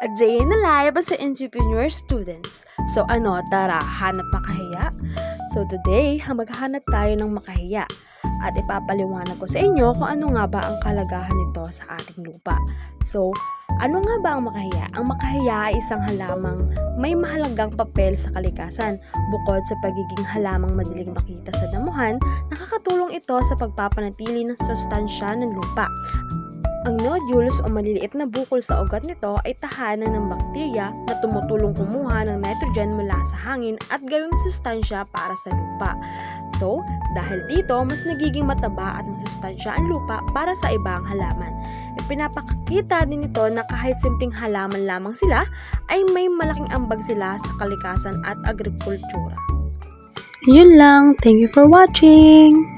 A day in the life as an entrepreneur students. So ano, tara, hanap makahiya? So today, maghahanap tayo ng makahiya at ipapaliwanag ko sa inyo kung ano nga ba ang kalagahan nito sa ating lupa. So, ano nga ba ang makahiya? Ang makahiya ay isang halamang may mahalagang papel sa kalikasan. Bukod sa pagiging halamang madaling makita sa damuhan, nakakatulong ito sa pagpapanatili ng sustansya ng lupa. Ang nodules o maliliit na bukol sa ugat nito ay tahanan ng bakterya na tumutulong kumuha ng nitrogen mula sa hangin at gawing sustansya para sa lupa. So, dahil dito, mas nagiging mataba at masustansya ang lupa para sa ibang halaman. Ipinapakita din ito na kahit simpleng halaman lamang sila, ay may malaking ambag sila sa kalikasan at agrikultura. Yun lang. Thank you for watching!